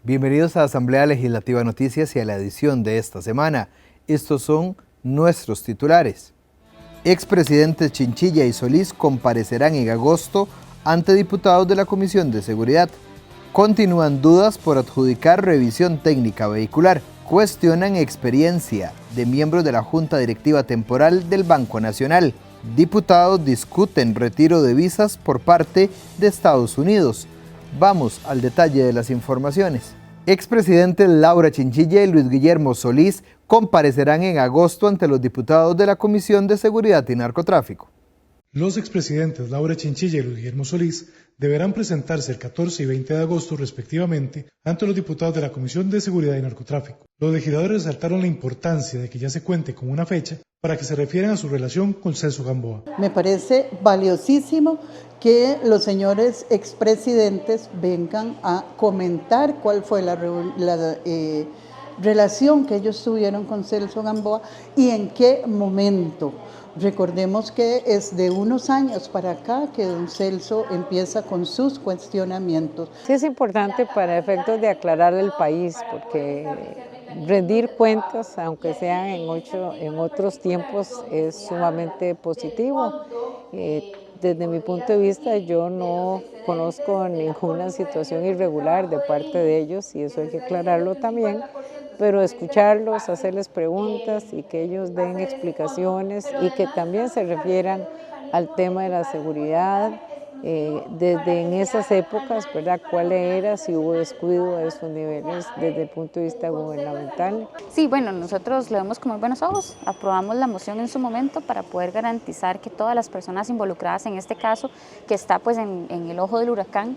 Bienvenidos a Asamblea Legislativa Noticias y a la edición de esta semana. Estos son nuestros titulares. Expresidentes Chinchilla y Solís comparecerán en agosto ante diputados de la Comisión de Seguridad. Continúan dudas por adjudicar revisión técnica vehicular. Cuestionan experiencia de miembros de la Junta Directiva Temporal del Banco Nacional. Diputados discuten retiro de visas por parte de Estados Unidos. Vamos al detalle de las informaciones. Expresidentes Laura Chinchilla y Luis Guillermo Solís comparecerán en agosto ante los diputados de la Comisión de Seguridad y Narcotráfico. Los expresidentes Laura Chinchilla y Luis Guillermo Solís deberán presentarse el 14 y 20 de agosto respectivamente ante los diputados de la Comisión de Seguridad y Narcotráfico. Los legisladores resaltaron la importancia de que ya se cuente con una fecha para que se refieran a su relación con Celso Gamboa. Me parece valiosísimo que los señores expresidentes vengan a comentar cuál fue la relación que ellos tuvieron con Celso Gamboa y en qué momento. Recordemos que es de unos años para acá que don Celso empieza con sus cuestionamientos. Sí es importante para efectos de aclarar el país, porque rendir cuentas, aunque sean en otros tiempos, es sumamente positivo. Desde mi punto de vista, yo no conozco ninguna situación irregular de parte de ellos y eso hay que aclararlo también, pero escucharlos, hacerles preguntas y que ellos den explicaciones y que también se refieran al tema de la seguridad, desde en esas épocas, ¿verdad? ¿Cuál era? Si hubo descuido a esos niveles desde el punto de vista gubernamental. Sí, bueno, nosotros lo vemos con muy buenos ojos. Aprobamos la moción en su momento para poder garantizar que todas las personas involucradas en este caso, que está pues en el ojo del huracán,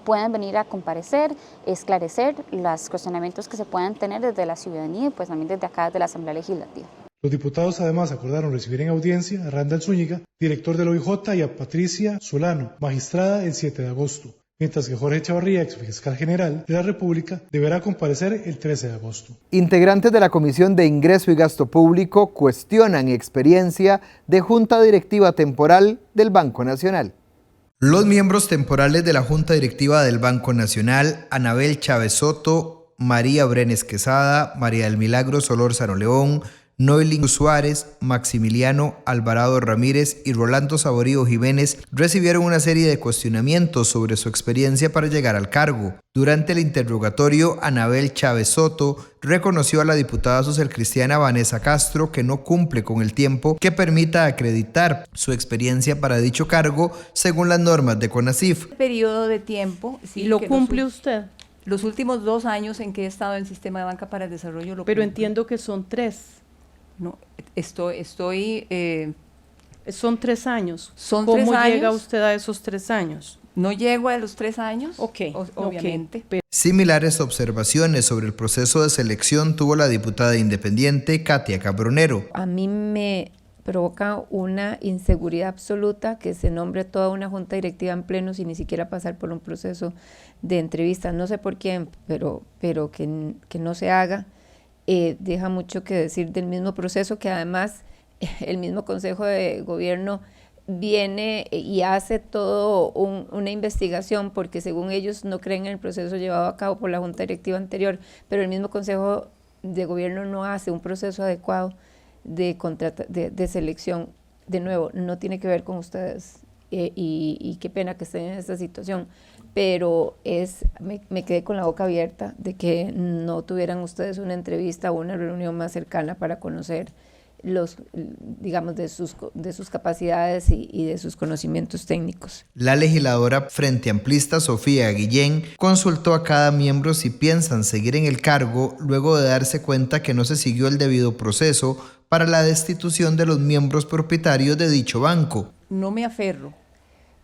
puedan venir a comparecer, esclarecer los cuestionamientos que se puedan tener desde la ciudadanía y pues también desde acá, desde la Asamblea Legislativa. Los diputados además acordaron recibir en audiencia a Randall Zúñiga, director del OIJ, y a Patricia Solano, magistrada, el 7 de agosto, mientras que Jorge Chavarría, exfiscal general de la República, deberá comparecer el 13 de agosto. Integrantes de la Comisión de Ingreso y Gasto Público cuestionan experiencia de Junta Directiva Temporal del Banco Nacional. Los miembros temporales de la Junta Directiva del Banco Nacional, Anabel Chávez Soto, María Brenes Quesada, María del Milagro Solórzano León, Noelín Suárez, Maximiliano Alvarado Ramírez y Rolando Saborío Jiménez recibieron una serie de cuestionamientos sobre su experiencia para llegar al cargo. Durante el interrogatorio, Anabel Chávez Soto reconoció a la diputada socialcristiana Vanessa Castro que no cumple con el tiempo que permita acreditar su experiencia para dicho cargo según las normas de CONACYF. Periodo de tiempo. Sí, ¿Y lo cumple usted? Los últimos 2 años en que he estado en el sistema de banca para el desarrollo lo Pero cumple. entiendo que son 3. No, son 3 años. Son 3 años. ¿Cómo llega usted a esos 3 años? No llego a los 3 años, obviamente. Okay. Similares observaciones sobre el proceso de selección tuvo la diputada independiente Katia Cabronero. A mí me provoca una inseguridad absoluta que se nombre toda una junta directiva en pleno sin ni siquiera pasar por un proceso de entrevista. No sé por quién, pero que no se haga. Deja mucho que decir del mismo proceso que además el mismo Consejo de Gobierno viene y hace todo una investigación porque según ellos no creen en el proceso llevado a cabo por la Junta Directiva anterior, pero el mismo Consejo de Gobierno no hace un proceso adecuado de selección. De nuevo, no tiene que ver con ustedes y qué pena que estén en esta situación, pero me quedé con la boca abierta de que no tuvieran ustedes una entrevista o una reunión más cercana para conocer digamos, de sus capacidades y de sus conocimientos técnicos. La legisladora Frente Amplista Sofía Guillén consultó a cada miembro si piensan seguir en el cargo luego de darse cuenta que no se siguió el debido proceso para la destitución de los miembros propietarios de dicho banco. No me aferro,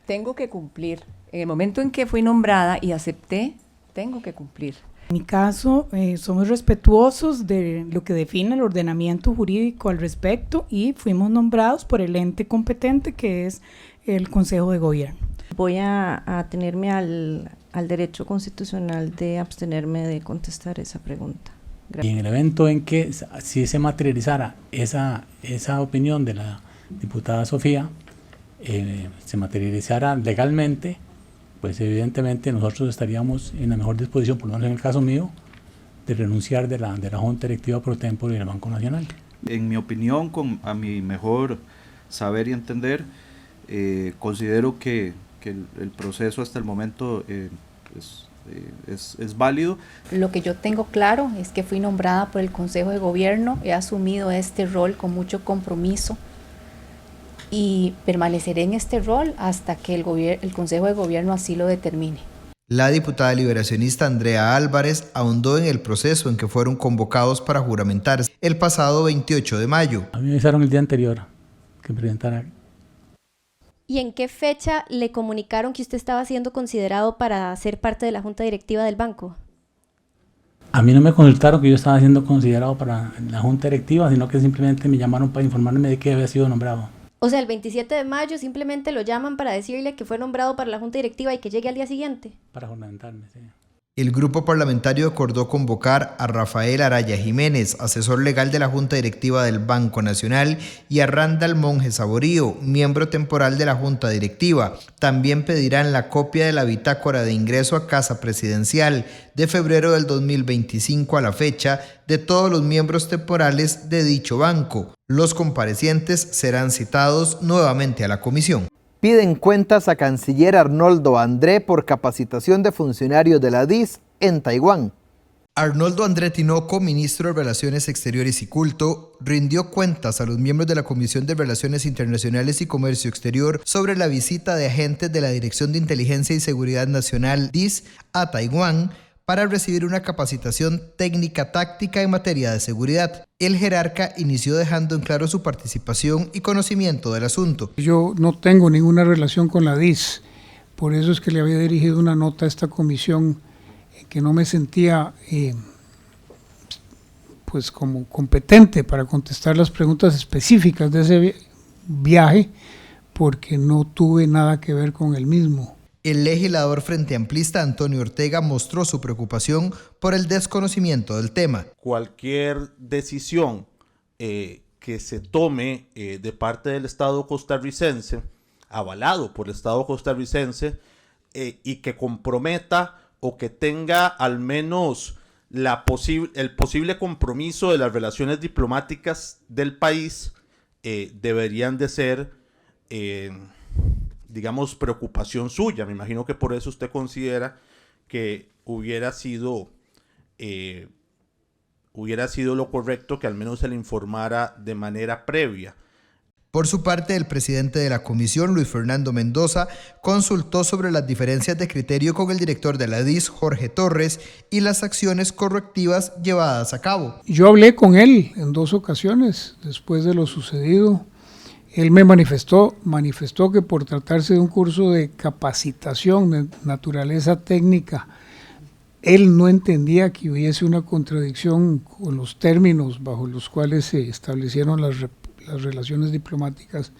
tengo que cumplir. En el momento en que fui nombrada y acepté, tengo que cumplir. En mi caso, somos respetuosos de lo que define el ordenamiento jurídico al respecto y fuimos nombrados por el ente competente que es el Consejo de Gobierno. Voy a atenerme al derecho constitucional de abstenerme de contestar esa pregunta. Gracias. Y en el evento en que si se materializara esa opinión de la diputada Sofía, se materializara legalmente, pues evidentemente nosotros estaríamos en la mejor disposición, por lo menos en el caso mío, de renunciar de la Junta Directiva pro tempore del Banco Nacional. En mi opinión, a mi mejor saber y entender, considero que el proceso hasta el momento es válido. Lo que yo tengo claro es que fui nombrada por el Consejo de Gobierno, he asumido este rol con mucho compromiso y permaneceré en este rol hasta que el Consejo de Gobierno así lo determine. La diputada liberacionista Andrea Álvarez ahondó en el proceso en que fueron convocados para juramentarse el pasado 28 de mayo. A mí me avisaron el día anterior que presentara. ¿Y en qué fecha le comunicaron que usted estaba siendo considerado para ser parte de la Junta Directiva del banco? A mí no me consultaron que yo estaba siendo considerado para la Junta Directiva, sino que simplemente me llamaron para informarme de que había sido nombrado. O sea, el 27 de mayo simplemente lo llaman para decirle que fue nombrado para la Junta Directiva y que llegue al día siguiente. Para juramentarme, sí. El grupo parlamentario acordó convocar a Rafael Araya Jiménez, asesor legal de la Junta Directiva del Banco Nacional, y a Randall Monge Saborío, miembro temporal de la Junta Directiva. También pedirán la copia de la bitácora de ingreso a Casa Presidencial de febrero del 2025 a la fecha de todos los miembros temporales de dicho banco. Los comparecientes serán citados nuevamente a la comisión. Piden cuentas a canciller Arnoldo André por capacitación de funcionarios de la DIS en Taiwán. Arnoldo André Tinoco, ministro de Relaciones Exteriores y Culto, rindió cuentas a los miembros de la Comisión de Relaciones Internacionales y Comercio Exterior sobre la visita de agentes de la Dirección de Inteligencia y Seguridad Nacional DIS a Taiwán para recibir una capacitación técnica táctica en materia de seguridad. El jerarca inició dejando en claro su participación y conocimiento del asunto. Yo no tengo ninguna relación con la DIS, por eso es que le había dirigido una nota a esta comisión que no me sentía pues como competente para contestar las preguntas específicas de ese viaje, porque no tuve nada que ver con el mismo. El legislador frente amplista Antonio Ortega mostró su preocupación por el desconocimiento del tema. Cualquier decisión que se tome de parte del Estado costarricense, avalado por el Estado costarricense, y que comprometa o que tenga al menos el posible compromiso de las relaciones diplomáticas del país, deberían de ser digamos, preocupación suya. Me imagino que por eso usted considera que hubiera sido lo correcto que al menos se le informara de manera previa. Por su parte, el presidente de la comisión, Luis Fernando Mendoza, consultó sobre las diferencias de criterio con el director de la DIS, Jorge Torres, y las acciones correctivas llevadas a cabo. Yo hablé con él en 2 ocasiones después de lo sucedido. Él me manifestó que por tratarse de un curso de capacitación de naturaleza técnica, él no entendía que hubiese una contradicción con los términos bajo los cuales se establecieron las relaciones diplomáticas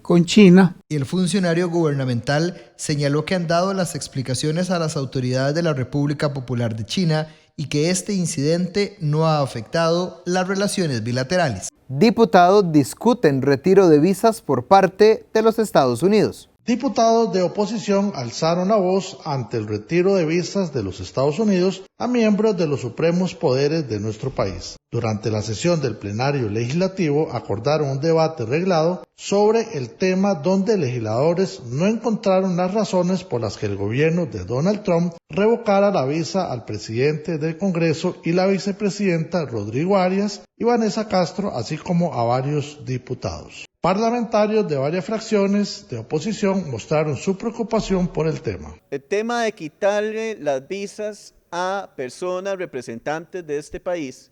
con China. Y el funcionario gubernamental señaló que han dado las explicaciones a las autoridades de la República Popular de China y que este incidente no ha afectado las relaciones bilaterales. Diputados discuten retiro de visas por parte de los Estados Unidos. Diputados de oposición alzaron la voz ante el retiro de visas de los Estados Unidos a miembros de los supremos poderes de nuestro país. Durante la sesión del plenario legislativo acordaron un debate reglado sobre el tema donde legisladores no encontraron las razones por las que el gobierno de Donald Trump revocara la visa al presidente del Congreso y la vicepresidenta Rodrigo Arias y Vanessa Castro, así como a varios diputados. Parlamentarios de varias fracciones de oposición mostraron su preocupación por el tema. El tema de quitarle las visas a personas representantes de este país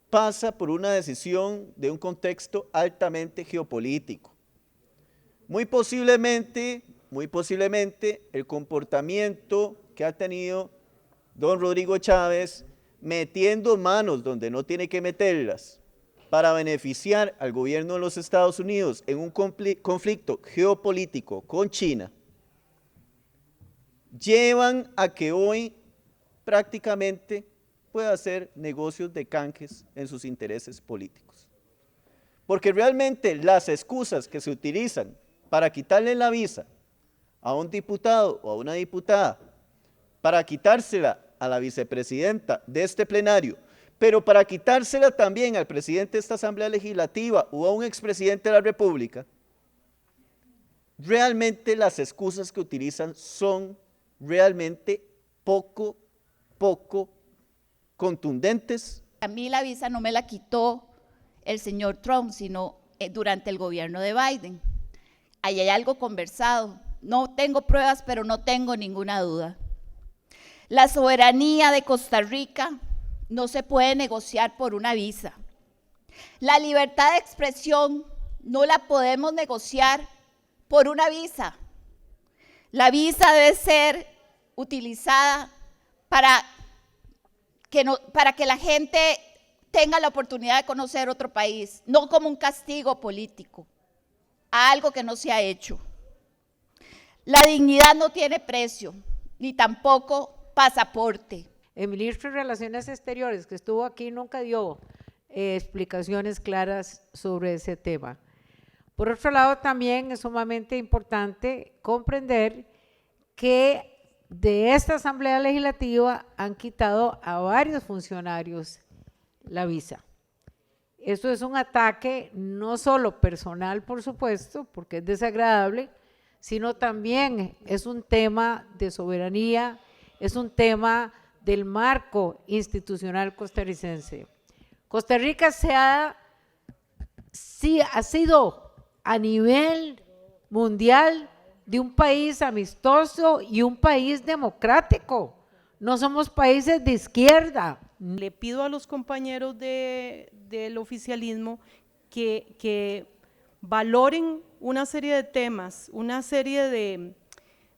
pasa por una decisión de un contexto altamente geopolítico. Muy posiblemente el comportamiento que ha tenido don Rodrigo Chávez metiendo manos donde no tiene que meterlas para beneficiar al gobierno de los Estados Unidos en un conflicto geopolítico con China, llevan a que hoy prácticamente pueda hacer negocios de canjes en sus intereses políticos. Porque realmente las excusas que se utilizan para quitarle la visa a un diputado o a una diputada para quitársela a la vicepresidenta de este plenario, pero para quitársela también al presidente de esta Asamblea Legislativa o a un expresidente de la República, realmente las excusas que utilizan son realmente poco contundentes. A mí la visa no me la quitó el señor Trump, sino durante el gobierno de Biden. Ahí hay algo conversado. No tengo pruebas, pero no tengo ninguna duda. La soberanía de Costa Rica no se puede negociar por una visa. La libertad de expresión no la podemos negociar por una visa. La visa debe ser utilizada para que la gente tenga la oportunidad de conocer otro país, no como un castigo político a algo que no se ha hecho. La dignidad no tiene precio, ni tampoco pasaporte. El ministro de Relaciones Exteriores que estuvo aquí nunca dio explicaciones claras sobre ese tema. Por otro lado, también es sumamente importante comprender que de esta Asamblea Legislativa han quitado a varios funcionarios la visa. Esto es un ataque no solo personal, por supuesto, porque es desagradable, sino también es un tema de soberanía, es un tema del marco institucional costarricense. Costa Rica ha sido a nivel mundial de un país amistoso y un país democrático. No somos países de izquierda. Le pido a los compañeros del oficialismo que valoren una serie de temas, una serie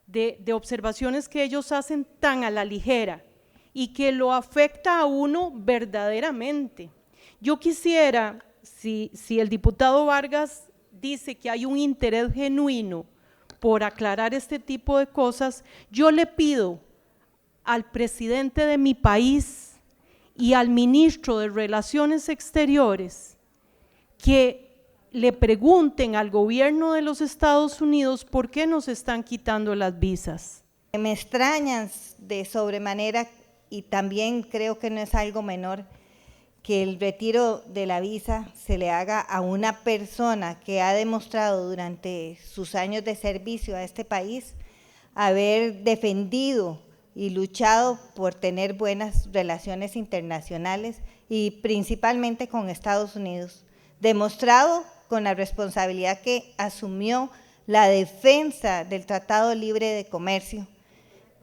de observaciones que ellos hacen tan a la ligera y que lo afecta a uno verdaderamente. Yo quisiera, si el diputado Vargas dice que hay un interés genuino por aclarar este tipo de cosas, yo le pido al presidente de mi país y al ministro de Relaciones Exteriores que le pregunten al gobierno de los Estados Unidos por qué nos están quitando las visas. Me extrañan de sobremanera, y también creo que no es algo menor, que el retiro de la visa se le haga a una persona que ha demostrado durante sus años de servicio a este país haber defendido y luchado por tener buenas relaciones internacionales y principalmente con Estados Unidos, demostrado con la responsabilidad que asumió la defensa del Tratado Libre de Comercio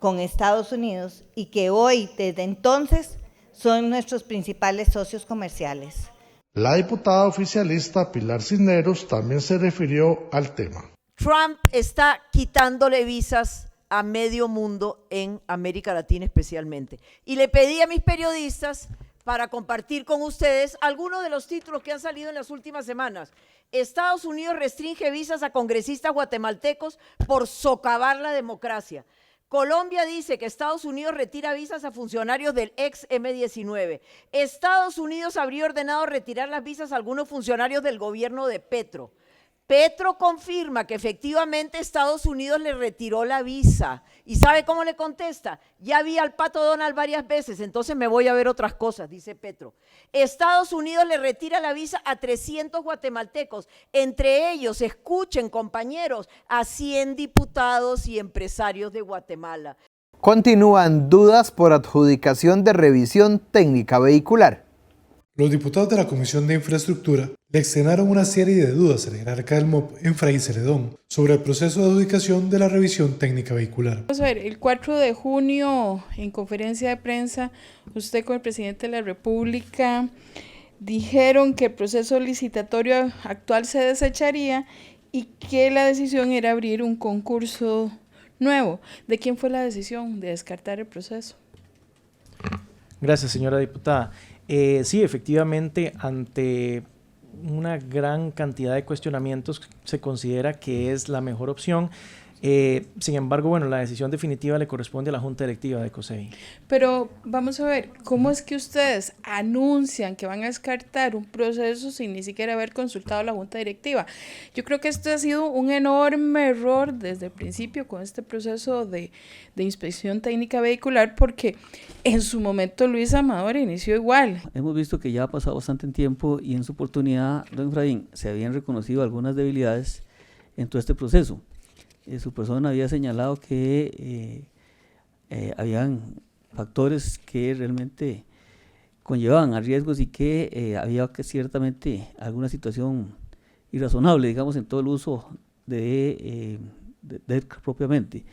con Estados Unidos y que hoy, desde entonces, son nuestros principales socios comerciales. La diputada oficialista Pilar Cisneros también se refirió al tema. Trump está quitándole visas a medio mundo en América Latina especialmente. Y le pedí a mis periodistas para compartir con ustedes algunos de los títulos que han salido en las últimas semanas. Estados Unidos restringe visas a congresistas guatemaltecos por socavar la democracia. Colombia dice que Estados Unidos retira visas a funcionarios del ex M-19. Estados Unidos habría ordenado retirar las visas a algunos funcionarios del gobierno de Petro. Petro confirma que efectivamente Estados Unidos le retiró la visa. ¿Y sabe cómo le contesta? Ya vi al Pato Donald varias veces, entonces me voy a ver otras cosas, dice Petro. Estados Unidos le retira la visa a 300 guatemaltecos, entre ellos, escuchen compañeros, a 100 diputados y empresarios de Guatemala. Continúan dudas por adjudicación de revisión técnica vehicular. Los diputados de la Comisión de Infraestructura le externaron una serie de dudas al jerarca del MOP en Fray Celedón sobre el proceso de adjudicación de la revisión técnica vehicular. Vamos a ver, el 4 de junio en conferencia de prensa, usted con el presidente de la República dijeron que el proceso licitatorio actual se desecharía y que la decisión era abrir un concurso nuevo. ¿De quién fue la decisión de descartar el proceso? Gracias, señora diputada. Sí, efectivamente, ante una gran cantidad de cuestionamientos se considera que es la mejor opción Sin embargo, bueno, la decisión definitiva le corresponde a la Junta Directiva de COSEBI. Pero vamos a ver, ¿cómo es que ustedes anuncian que van a descartar un proceso sin ni siquiera haber consultado a la Junta Directiva? Yo creo que esto ha sido un enorme error desde el principio con este proceso de inspección técnica vehicular, porque en su momento Luis Amador inició igual. Hemos visto que ya ha pasado bastante tiempo y en su oportunidad, don Efraín, se habían reconocido algunas debilidades en todo este proceso. Su persona había señalado que habían factores que realmente conllevaban a riesgos y que había que ciertamente alguna situación irrazonable, digamos, en todo el uso de propiamente.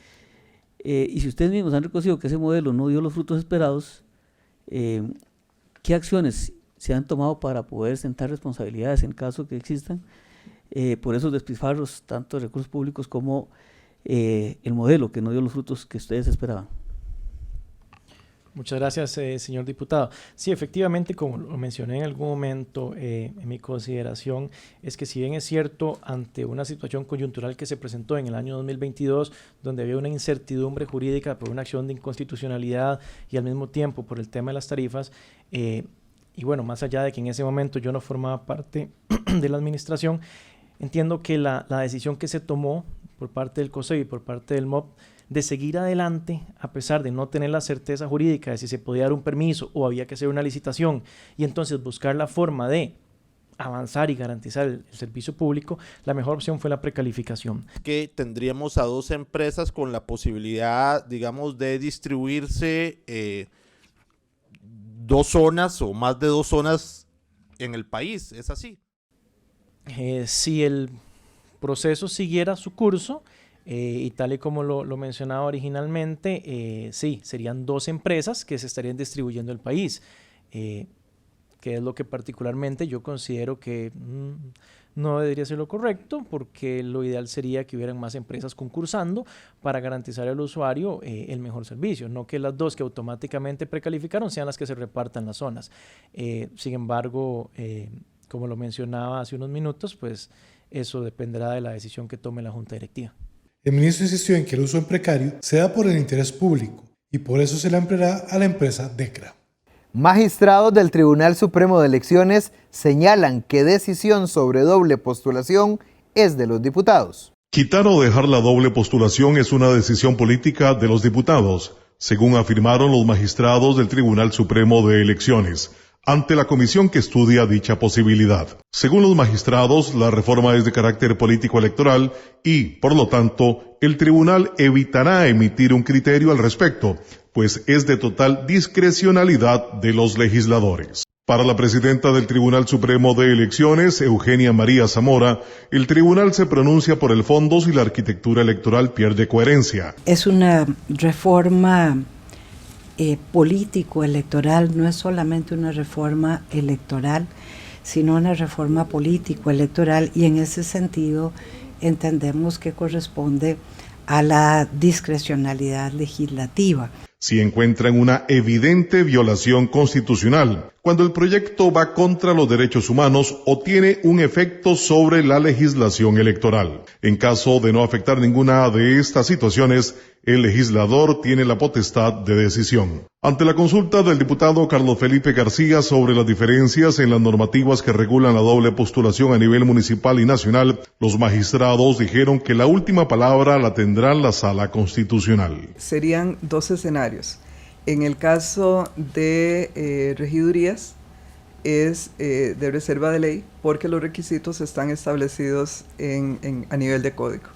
Y si ustedes mismos han reconocido que ese modelo no dio los frutos esperados, ¿qué acciones se han tomado para poder sentar responsabilidades en caso que existan por esos despilfarros, tanto de recursos públicos como el modelo que no dio los frutos que ustedes esperaban? Muchas gracias, señor diputado. Sí, efectivamente, como lo mencioné en algún momento, en mi consideración es que si bien es cierto, ante una situación coyuntural que se presentó en el año 2022, donde había una incertidumbre jurídica por una acción de inconstitucionalidad y al mismo tiempo por el tema de las tarifas, y bueno, más allá de que en ese momento yo no formaba parte de la administración, entiendo que la decisión que se tomó por parte del COSEBI y por parte del MOP de seguir adelante, a pesar de no tener la certeza jurídica de si se podía dar un permiso o había que hacer una licitación, y entonces buscar la forma de avanzar y garantizar el servicio público, la mejor opción fue la precalificación. Que tendríamos a dos empresas con la posibilidad, digamos, de distribuirse dos zonas o más de dos zonas en el país, ¿es así? Si el proceso siguiera su curso, y tal y como lo mencionaba originalmente, sí, serían dos empresas que se estarían distribuyendo el país, que es lo que particularmente yo considero que no debería ser lo correcto, porque lo ideal sería que hubieran más empresas concursando para garantizar al usuario el mejor servicio, no que las dos que automáticamente precalificaron sean las que se repartan las zonas. Sin embargo, como lo mencionaba hace unos minutos, pues eso dependerá de la decisión que tome la Junta Directiva. El ministro insistió en que el uso en precario se da por el interés público y por eso se le ampliará a la empresa DECRA. Magistrados del Tribunal Supremo de Elecciones señalan que decisión sobre doble postulación es de los diputados. Quitar o dejar la doble postulación es una decisión política de los diputados, según afirmaron los magistrados del Tribunal Supremo de Elecciones, ante la comisión que estudia dicha posibilidad. Según los magistrados, la reforma es de carácter político electoral y, por lo tanto, el tribunal evitará emitir un criterio al respecto, pues es de total discrecionalidad de los legisladores. Para la presidenta del Tribunal Supremo de Elecciones, Eugenia María Zamora, el tribunal se pronuncia por el fondo si la arquitectura electoral pierde coherencia. Es una reforma político-electoral, no es solamente una reforma electoral, sino una reforma político-electoral, y en ese sentido entendemos que corresponde a la discrecionalidad legislativa. Si encuentran una evidente violación constitucional, cuando el proyecto va contra los derechos humanos o tiene un efecto sobre la legislación electoral. En caso de no afectar ninguna de estas situaciones, el legislador tiene la potestad de decisión. Ante la consulta del diputado Carlos Felipe García sobre las diferencias en las normativas que regulan la doble postulación a nivel municipal y nacional, los magistrados dijeron que la última palabra la tendrá la Sala Constitucional. Serían dos escenarios. En el caso de regidurías, es de reserva de ley, porque los requisitos están establecidos a nivel de código.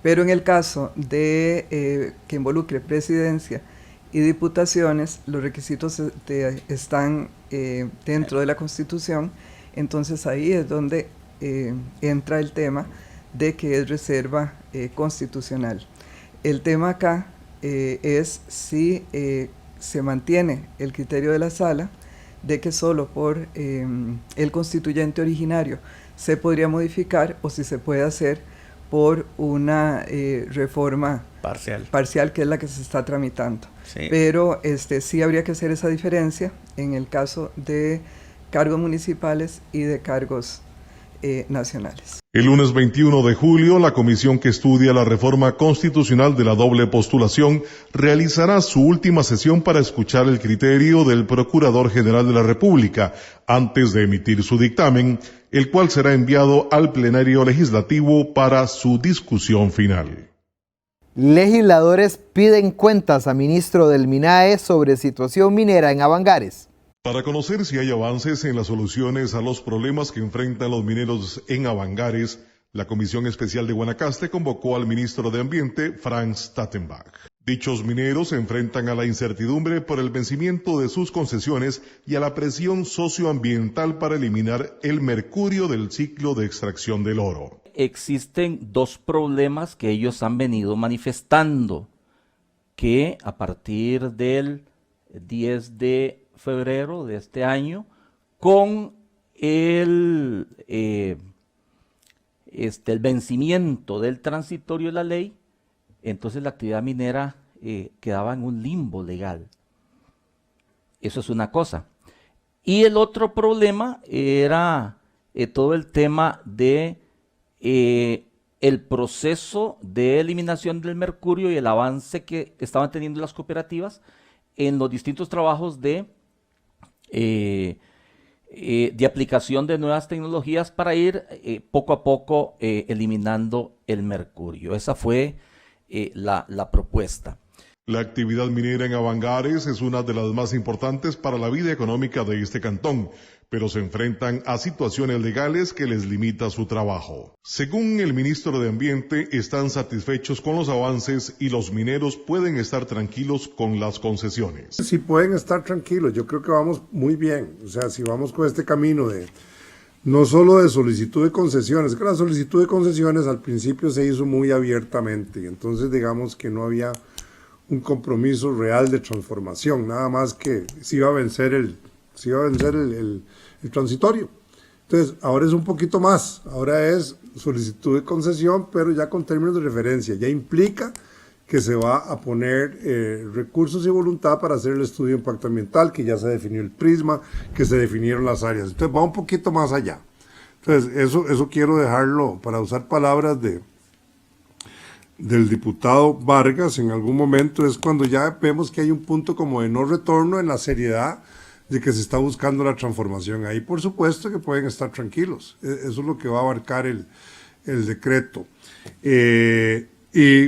Pero en el caso de que involucre presidencia y diputaciones, los requisitos están dentro de la Constitución, entonces ahí es donde entra el tema de que es reserva constitucional. El tema acá es si se mantiene el criterio de la Sala de que solo por el constituyente originario se podría modificar, o si se puede hacer por una reforma parcial, que es la que se está tramitando. Sí. Pero sí habría que hacer esa diferencia en el caso de cargos municipales y de cargos nacionales. El lunes 21 de julio, la comisión que estudia la reforma constitucional de la doble postulación realizará su última sesión para escuchar el criterio del Procurador General de la República antes de emitir su dictamen, el cual será enviado al plenario legislativo para su discusión final. Legisladores piden cuentas a ministro del MINAE sobre situación minera en Avangares. Para conocer si hay avances en las soluciones a los problemas que enfrentan los mineros en Avangares, la Comisión Especial de Guanacaste convocó al ministro de Ambiente, Franz Stachenbach. Dichos mineros se enfrentan a la incertidumbre por el vencimiento de sus concesiones y a la presión socioambiental para eliminar el mercurio del ciclo de extracción del oro. Existen dos problemas que ellos han venido manifestando, que a partir del 10 de febrero de este año, con el vencimiento del transitorio de la ley, entonces la actividad minera quedaba en un limbo legal. Eso es una cosa. Y el otro problema era todo el tema de el proceso de eliminación del mercurio y el avance que estaban teniendo las cooperativas en los distintos trabajos de aplicación de nuevas tecnologías para ir poco a poco eliminando el mercurio. Esa fue la propuesta. La actividad minera en Avangares es una de las más importantes para la vida económica de este cantón, pero se enfrentan a situaciones legales que les limita su trabajo. Según el ministro de Ambiente, están satisfechos con los avances y los mineros pueden estar tranquilos con las concesiones. Sí pueden estar tranquilos, yo creo que vamos muy bien, o sea, si vamos con este camino de no solo de solicitud de concesiones, que la solicitud de concesiones al principio se hizo muy abiertamente, entonces digamos que no había un compromiso real de transformación, nada más que se iba a vencer el transitorio. Entonces, ahora es un poquito más, ahora es solicitud de concesión, pero ya con términos de referencia, ya implica que se va a poner recursos y voluntad para hacer el estudio de impacto ambiental, que ya se definió el prisma, que se definieron las áreas. Entonces, va un poquito más allá. Entonces, eso quiero dejarlo, para usar palabras del diputado Vargas, en algún momento es cuando ya vemos que hay un punto como de no retorno en la seriedad de que se está buscando la transformación. Ahí por supuesto que pueden estar tranquilos, eso es lo que va a abarcar el decreto. Y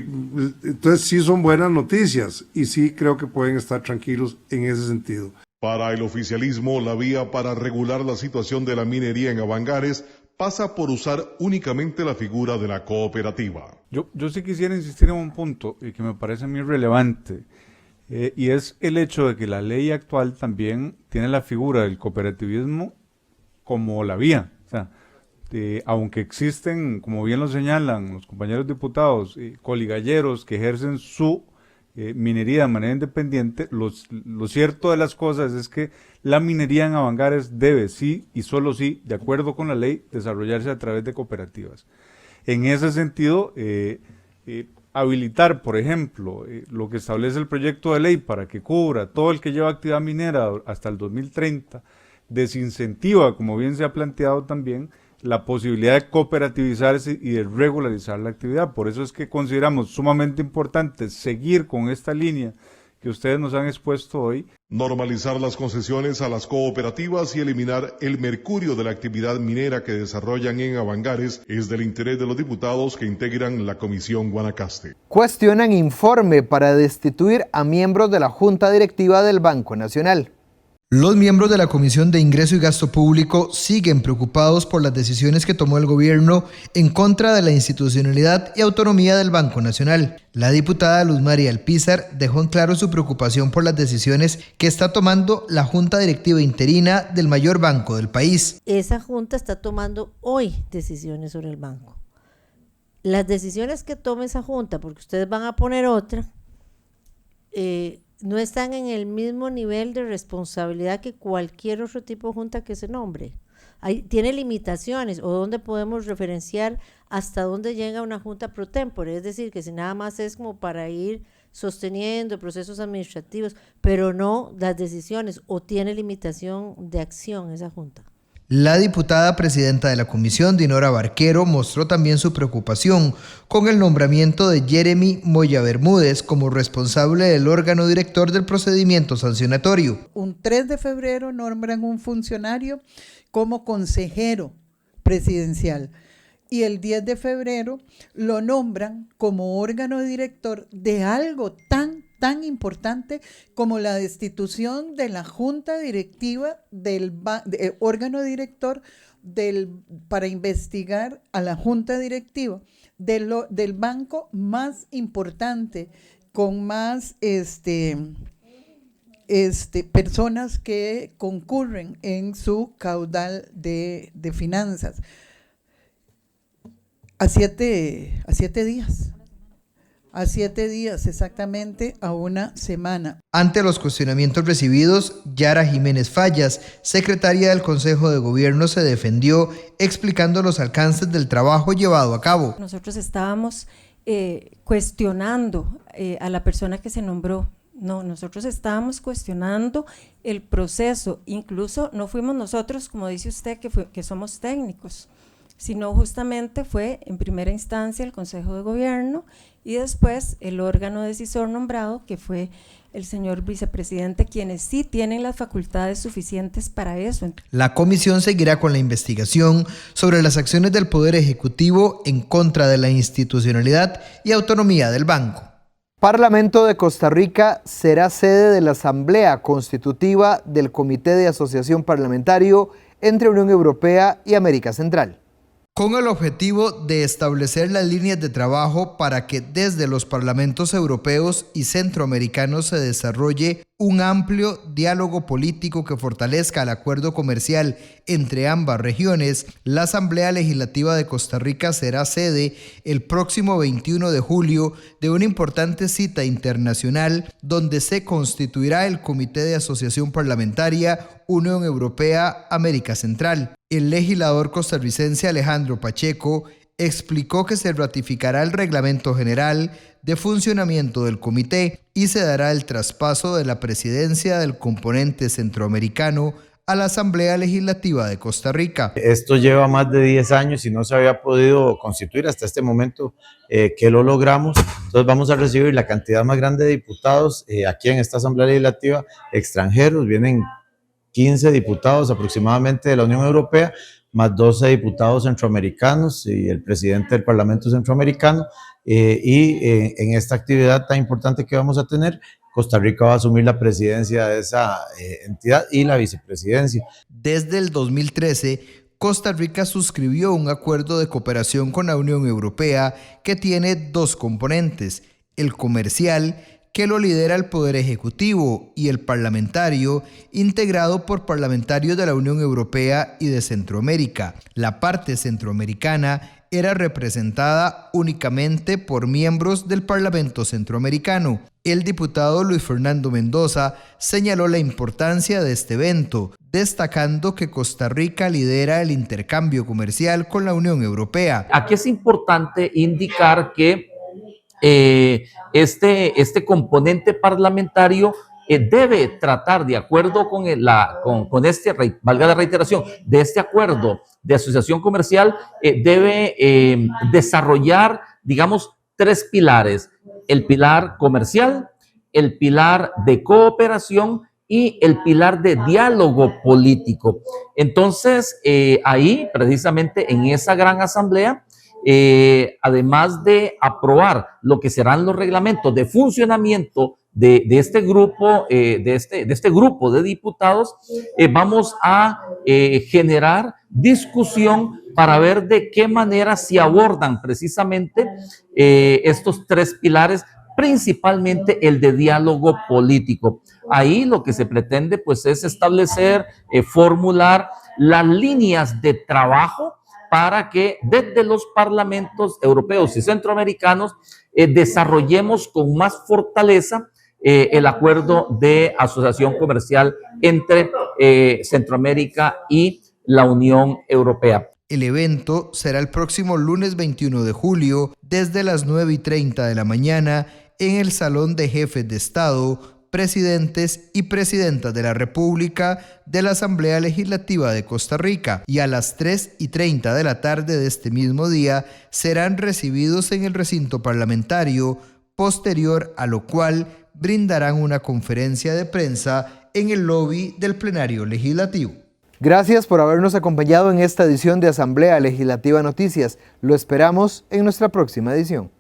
entonces sí son buenas noticias y sí creo que pueden estar tranquilos en ese sentido. Para el oficialismo, la vía para regular la situación de la minería en Avangares pasa por usar únicamente la figura de la cooperativa. Yo sí quisiera insistir en un punto y que me parece muy relevante, y es el hecho de que la ley actual también tiene la figura del cooperativismo como la vía. O sea, aunque existen, como bien lo señalan los compañeros diputados, coligalleros que ejercen su minería de manera independiente, lo cierto de las cosas es que la minería en Avangares debe, sí y solo sí, de acuerdo con la ley, desarrollarse a través de cooperativas. En ese sentido, habilitar, por ejemplo, lo que establece el proyecto de ley para que cubra todo el que lleva actividad minera hasta el 2030, desincentiva, como bien se ha planteado también, la posibilidad de cooperativizarse y de regularizar la actividad. Por eso es que consideramos sumamente importante seguir con esta línea que ustedes nos han expuesto hoy. Normalizar las concesiones a las cooperativas y eliminar el mercurio de la actividad minera que desarrollan en Avangares es del interés de los diputados que integran la Comisión Guanacaste. Cuestionan informe para destituir a miembros de la Junta Directiva del Banco Nacional. Los miembros de la Comisión de Ingreso y Gasto Público siguen preocupados por las decisiones que tomó el gobierno en contra de la institucionalidad y autonomía del Banco Nacional. La diputada Luz María Alpizar dejó en claro su preocupación por las decisiones que está tomando la Junta Directiva Interina del mayor banco del país. Esa junta está tomando hoy decisiones sobre el banco. Las decisiones que tome esa junta, porque ustedes van a poner otra, no están en el mismo nivel de responsabilidad que cualquier otro tipo de junta que se nombre. Tiene limitaciones, o donde podemos referenciar hasta dónde llega una junta pro tempore, es decir, que si nada más es como para ir sosteniendo procesos administrativos, pero no las decisiones, o tiene limitación de acción esa junta. La diputada presidenta de la comisión, Dinora Barquero, mostró también su preocupación con el nombramiento de Jeremy Moya Bermúdez como responsable del órgano director del procedimiento sancionatorio. Un 3 de febrero nombran un funcionario como consejero presidencial y el 10 de febrero lo nombran como órgano director de algo tan importante como la destitución de la junta directiva del órgano director para investigar a la junta directiva del banco más importante, con más personas que concurren en su caudal de finanzas. A 7 días. A 7 días, exactamente a una semana. Ante los cuestionamientos recibidos, Yara Jiménez Fallas, secretaria del Consejo de Gobierno, se defendió explicando los alcances del trabajo llevado a cabo. Nosotros estábamos cuestionando a la persona que se nombró. No, nosotros estábamos cuestionando el proceso. Incluso no fuimos nosotros, como dice usted, que somos técnicos, sino justamente fue en primera instancia el Consejo de Gobierno y después el órgano decisor nombrado, que fue el señor vicepresidente, quienes sí tienen las facultades suficientes para eso. La comisión seguirá con la investigación sobre las acciones del Poder Ejecutivo en contra de la institucionalidad y autonomía del banco. Parlamento de Costa Rica será sede de la Asamblea Constitutiva del Comité de Asociación Parlamentario entre Unión Europea y América Central, con el objetivo de establecer las líneas de trabajo para que desde los parlamentos europeos y centroamericanos se desarrolle un amplio diálogo político que fortalezca el acuerdo comercial entre ambas regiones. La Asamblea Legislativa de Costa Rica será sede el próximo 21 de julio de una importante cita internacional donde se constituirá el Comité de Asociación Parlamentaria Unión Europea-América Central. El legislador costarricense Alejandro Pacheco explicó que se ratificará el reglamento general de funcionamiento del comité y se dará el traspaso de la presidencia del componente centroamericano a la Asamblea Legislativa de Costa Rica. Esto lleva más de 10 años y no se había podido constituir hasta este momento que lo logramos. Entonces vamos a recibir la cantidad más grande de diputados aquí en esta Asamblea Legislativa extranjeros. Vienen 15 diputados aproximadamente de la Unión Europea, más 12 diputados centroamericanos y el presidente del Parlamento Centroamericano. En esta actividad tan importante que vamos a tener, Costa Rica va a asumir la presidencia de esa entidad y la vicepresidencia. Desde el 2013, Costa Rica suscribió un acuerdo de cooperación con la Unión Europea que tiene dos componentes: el comercial, que lo lidera el Poder Ejecutivo, y el parlamentario, integrado por parlamentarios de la Unión Europea y de Centroamérica. La parte centroamericana era representada únicamente por miembros del Parlamento Centroamericano. El diputado Luis Fernando Mendoza señaló la importancia de este evento, destacando que Costa Rica lidera el intercambio comercial con la Unión Europea. Aquí es importante indicar que este componente parlamentario debe tratar, de acuerdo con este, valga la reiteración, de este acuerdo de asociación comercial, debe desarrollar, digamos, 3 pilares: el pilar comercial, el pilar de cooperación y el pilar de diálogo político. Entonces, ahí, precisamente en esa gran asamblea, además de aprobar lo que serán los reglamentos de funcionamiento de este grupo, de este grupo de diputados, vamos a generar discusión para ver de qué manera se abordan precisamente estos 3 pilares, principalmente el de diálogo político. Ahí lo que se pretende pues es establecer, formular las líneas de trabajo para que desde los parlamentos europeos y centroamericanos desarrollemos con más fortaleza el acuerdo de asociación comercial entre Centroamérica y la Unión Europea. El evento será el próximo lunes 21 de julio desde las 9:30 de la mañana en el Salón de Jefes de Estado, presidentes y presidentas de la República de la Asamblea Legislativa de Costa Rica, y a las 3:30 de la tarde de este mismo día serán recibidos en el recinto parlamentario, posterior a lo cual brindarán una conferencia de prensa en el lobby del plenario legislativo. Gracias por habernos acompañado en esta edición de Asamblea Legislativa Noticias. Lo esperamos en nuestra próxima edición.